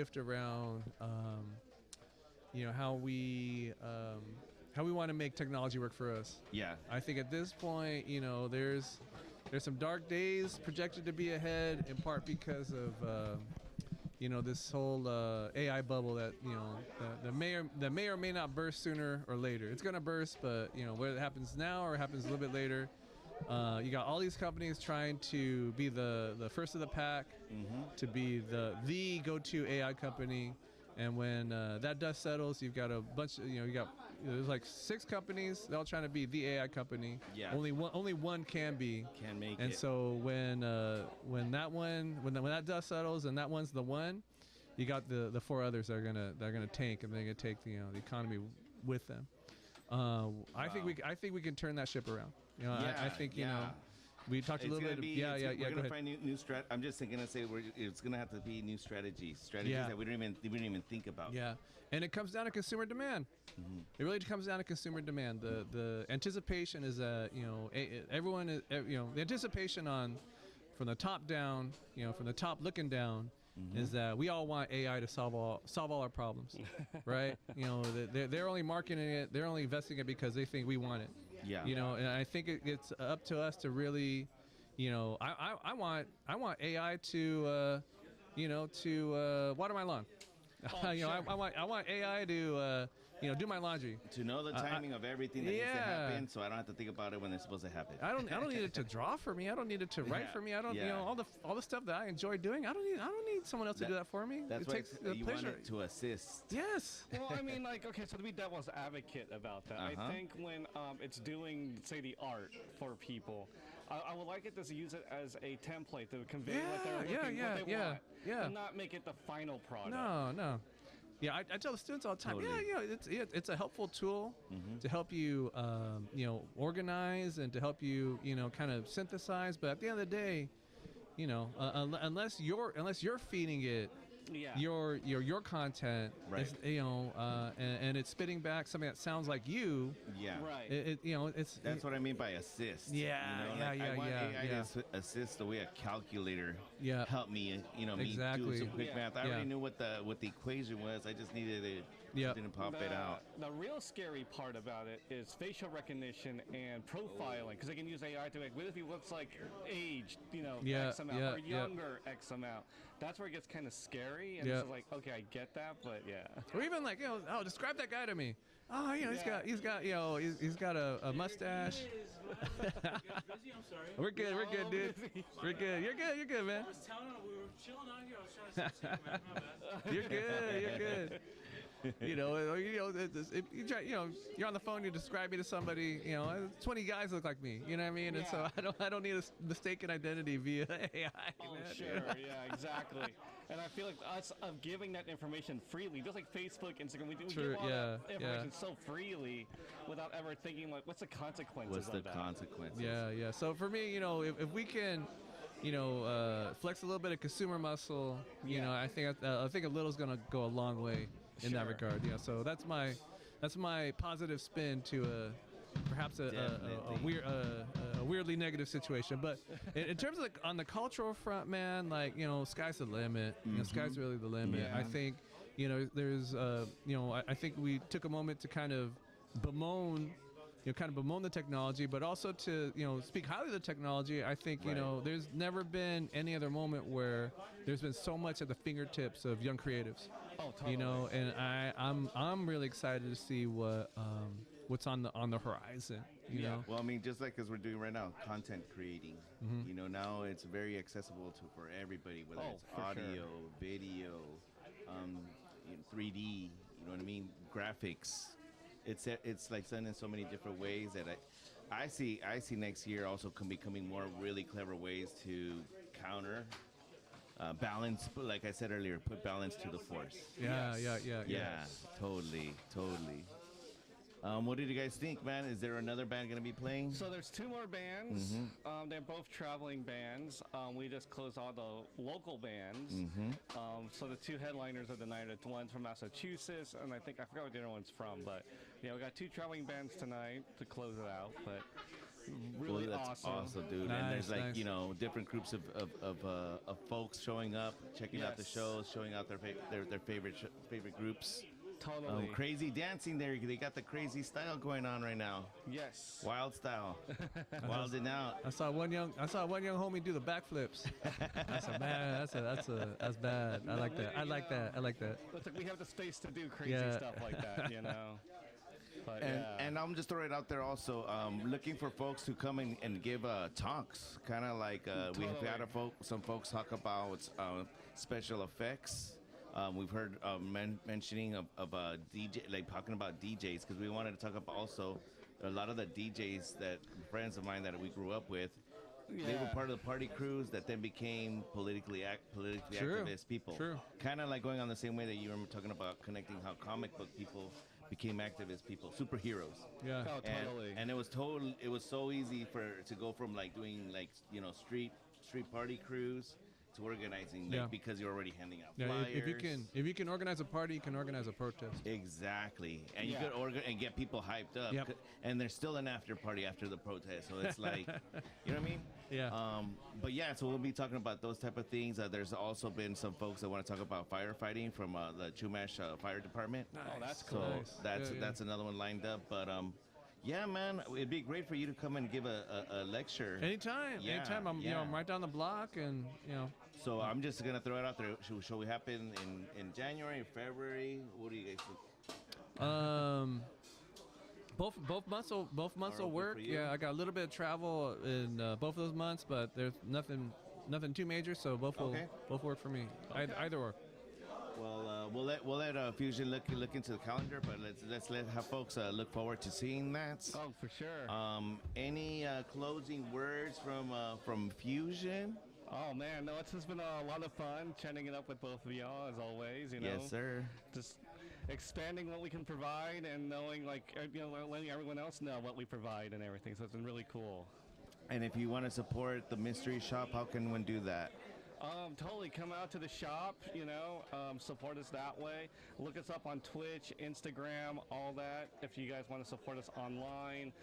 shift around, how we want to make technology work for us. Yeah. I think at this point, there's some dark days projected to be ahead, in part because of this whole AI bubble that may or may not burst sooner or later. It's gonna burst, but whether it happens now or it happens a little bit later, you got all these companies trying to be the first of the pack, to be the go-to AI company. And when that dust settles, you've got a bunch of, there's like 6 companies, they're all trying to be the AI company. Yeah. Only one can make it. And so when that dust settles and that one's the one, you got the 4 others that are gonna tank, and they're gonna take the economy with them. Wow. I think we can turn that ship around. I think we talked a little bit. We're gonna find new strat. I'm just gonna say it's gonna have to be new strategies that we didn't even think about. Yeah, and it comes down to consumer demand. It really comes down to consumer demand. The anticipation is that everyone is the anticipation from the top down, from the top looking down. Is that we all want AI to solve all our problems, right? They're only marketing it, they're only investing it because they think we want it. Yeah. And I think it's up to us to really, I want AI to water my lawn. Sure. I want AI to do my laundry. To know the timing of everything that needs to happen, so I don't have to think about it when it's supposed to happen. I don't need it to draw for me. I don't need it to write for me. I don't all the stuff that I enjoy doing. I don't need someone else to do that for me. That's why you want it to assist. Yes. Well, I mean, so to be devil's advocate about that, I think when it's doing, say, the art for people, I would like it to use it as a template to convey what they're looking, what they want, and not make it the final product. No. Yeah, I tell the students all the time. Totally. It's a helpful tool to help you, organize and to help you, kind of synthesize. But at the end of the day, unless you're feeding it your content, right? And it's spitting back something that sounds like you. Yeah, right. That's what I mean by assist. I want AI to assist the way a calculator helped me. Me do some quick math. I already knew what the equation was. I just needed it. Didn't pop it out. The real scary part about it is facial recognition and profiling, because they can use AI to what if he looks like aged, X amount, or younger X amount. That's where it gets kind of scary, and it's like, okay, I get that, but or even like, describe that guy to me. Oh, he's got a mustache. Busy? I'm sorry. We're good, dude. We're good. You're good, man. I was telling him we were chilling out here. I was trying to say, man, my bad. You're good. You're on the phone, you describe me to somebody, 20 guys look like me, you know what I mean? And so I don't need a mistaken identity via AI. Oh, man. Sure, yeah, exactly. And I feel like us giving that information freely, just like Facebook, Instagram, we give all that information so freely without ever thinking, like, what's the consequences of that? What's the consequences? Yeah. So for me, if we can, flex a little bit of consumer muscle, I think a little's gonna go a long way in that regard. So that's my positive spin to perhaps a weirdly negative situation. But in terms of on the cultural front, man, sky's the limit. Sky's really the limit. I think there's I think we took a moment to kind of bemoan the technology, but also to speak highly of the technology. I think there's never been any other moment where there's been so much at the fingertips of young creatives. Oh, totally. And I'm really excited to see what's on the horizon. Well, I mean, just like as we're doing right now, content creating. Now it's very accessible for everybody, whether it's audio, video, 3D. You know what I mean? Graphics. It's like done in so many different ways that I see next year also becoming more really clever ways to counter balance. Like I said earlier, put balance to the force. Yeah. Totally. What did you guys think, man? Is there another band going to be playing? So there's 2 more bands. They're both traveling bands. We just closed all the local bands. So the 2 headliners of the night, one's from Massachusetts, and I forgot what the other one's from. But we got 2 traveling bands tonight to close it out. But Really Well, that's awesome, dude. And there's Nice, like nice. you know different groups of folks showing up, checking out the Yes. shows, showing out their favorite groups. Totally. Crazy dancing there. They got the crazy style going on right now. Yes. Wild style. Wilding out. I saw one young homie do the backflips. That's bad. I like that. I like that. I like that. Looks like we have the space to do crazy Yeah. stuff like that, you know. But And I'm just throwing it out there also, looking for folks to come and give talks, kind of like we've had some folks talk about special effects. We've heard mentioning of DJ, like talking about DJs, because we wanted to talk about also a lot of the DJs that friends of mine that we grew up with. They were Yeah. part of the party crews that then became politically True, activist people. true. Kind of like going on the same way that you remember talking about connecting how comic book people became activist people, superheroes. Yeah. Oh, totally. And it was so easy to go from like doing like street party crews to organizing, like, Yeah. because you're already handing out Yeah, flyers. if you can organize a party, you can organize a protest. Exactly, and Yeah. you could and get people hyped up. Yep. And there's still an after party after the protest, so it's like, you know what I mean? Yeah. But yeah, so we'll be talking about those type of things. There's also been some folks that want to talk about firefighting from the Chumash Fire Department. Oh, that's So cool. Nice. that's Yeah, yeah. that's another one lined up. But yeah, man, it'd be great for you to come and give a lecture. Anytime, Yeah, anytime. I'm right down the block, and So I'm just gonna throw it out there. Shall we happen in January, February? What do you guys think? both months Are will open work. for you? Yeah, I got a little bit of travel in both of those months, but there's nothing too major, so both will Okay. both work for me. Either or. Well, we'll let Fusion look into the calendar, but let's have folks look forward to seeing that. Oh, for sure. Any closing words from Fusion? Oh man, no, it's just been a lot of fun chatting it up with both of y'all as always. You know, Yes, sir. just expanding what we can provide and knowing, like, letting everyone else know what we provide and everything. So it's been really cool. And if you want to support the Mystery Shop, how can one do that? Totally come out to the shop, support us that way. Look us up on Twitch, Instagram, all that. If you guys want to support us online,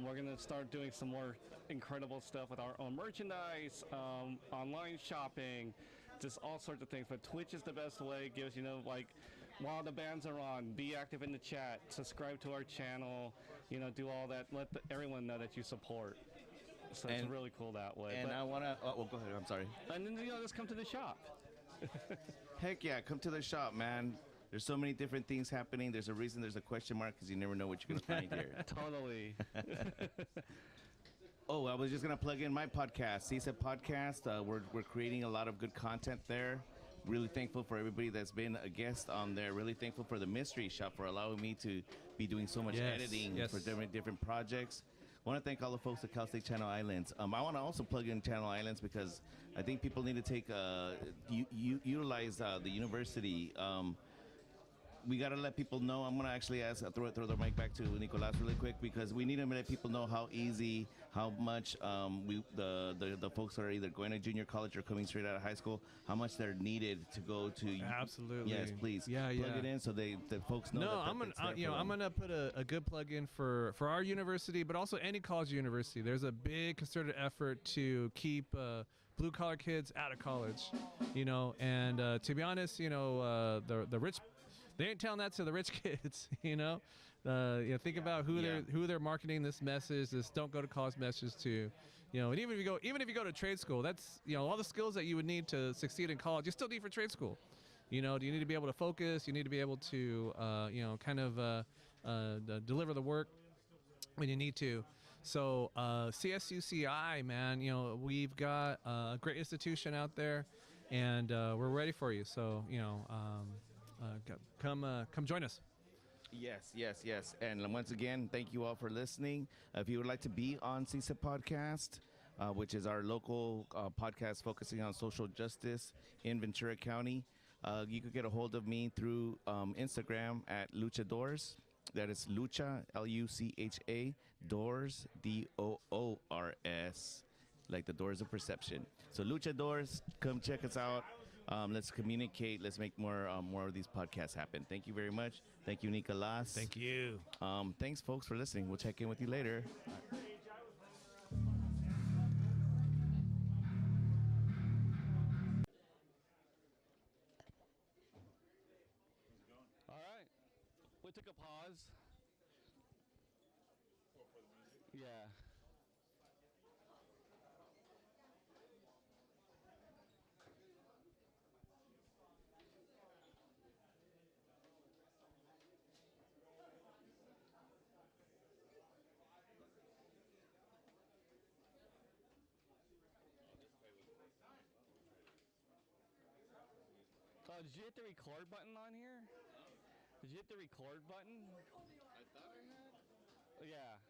we're going to start doing some more incredible stuff with our own merchandise, online shopping, just all sorts of things. But Twitch is the best way. It gives, while the bands are on, be active in the chat, subscribe to our channel, do all that. Let everyone know that you support. So it's And- really cool that way. And I want to. Oh, well, go ahead. I'm sorry. And then, just come to the shop. Heck yeah, come to the shop, man. There's so many different things happening. There's a reason there's a question mark, because you never know what you're going to find here. Totally. Oh, I was just going to plug in my podcast, CSEP Podcast. We're creating a lot of good content there. Really thankful for everybody that's been a guest on there. Really thankful for the Mystery Shop for allowing me to be doing so much Yes, editing yes. for different projects. I want to thank all the folks at Cal State Channel Islands. I want to also plug in Channel Islands because I think people need to take utilize the university. We got to let people know. I'm going to actually throw the mic back to Nicolas really quick, because we need to let people know how easy, how much the folks that are either going to junior college or coming straight out of high school, how much they're needed to go to. Absolutely. Yes, please. Yeah, Plug yeah. it in so the folks know. No, that I'm gonna, it's there for I'm them. gonna put a good plug in for our university, but also any college or university. There's a big concerted effort to keep blue collar kids out of college, and to be honest, the rich, they ain't telling that to the rich kids, think about who they're marketing this message, this don't go to college message to. And even if you go to trade school, that's all the skills that you would need to succeed in college, you still need for trade school. Do you need to be able to focus? You need to be able to, deliver the work when you need to. So CSUCI, man, we've got a great institution out there, and we're ready for you. So come join us. Yes. And once again, thank you all for listening. If you would like to be on CSEP Podcast, which is our local podcast focusing on social justice in Ventura County, you could get a hold of me through Instagram at Luchadors. That is Lucha, Lucha, Doors, Doors, like the doors of perception. So Luchadors, come check us out. Let's communicate. Let's make more of these podcasts happen. Thank you very much. Thank you, Nicolas. Thank you. Thanks, folks, for listening. We'll check in with you later. It took a pause. Oh, for the music? Yeah. Did you hit the record button on here? Did you hit the record button? I thought I had. Yeah.